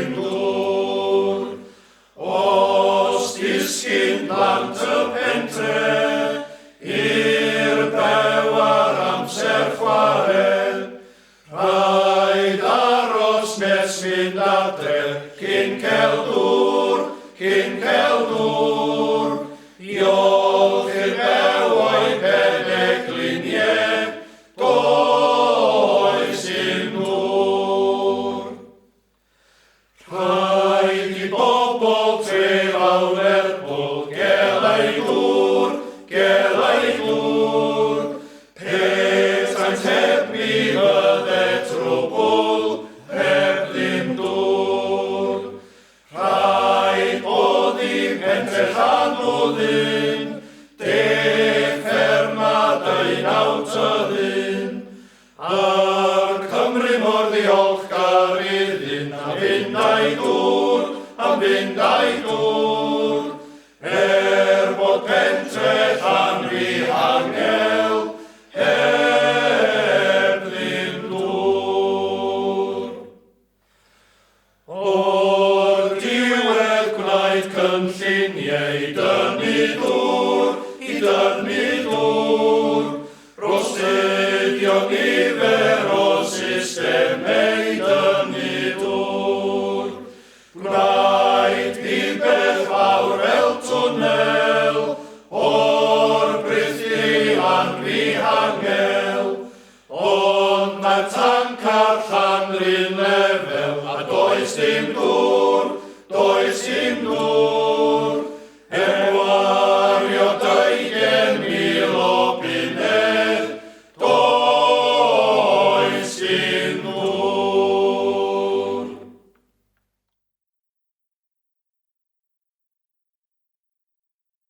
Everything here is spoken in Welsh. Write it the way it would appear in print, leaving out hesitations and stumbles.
dim dŵr. Os disgyn plant y pentre, i'r bewar amser chwarae, rhaid aros nes mynd adre, cyn cael dŵr, cyn cael dŵr. Diolch i'r bewau penegliniau, does dim dŵr. Rhaid i bobl tre lawr Lerpwl, gelai dŵr, gelai dŵr. Petaint heb mi fydde trwbl, heb ddim dŵr. Rhaid bod i pentre Llanwddyn, de ffermad ein awtyddyn. Ar Cymru mor ddiolchgar iddyn, am fynd a'i dŵr, am fynd a'i dŵr. Bod pentre Llanfihangel, heb ddim dŵr. O'r diwedd gwnaed cynlluniau i dynnu dŵr, rosedio nifer o systemau dynnu dŵr. Gwnaed rhywbeth fawr fel twnnel, o'r brythlu Llanfihangel, ond mae'r tancar Llanryn lefel a does dim dŵr.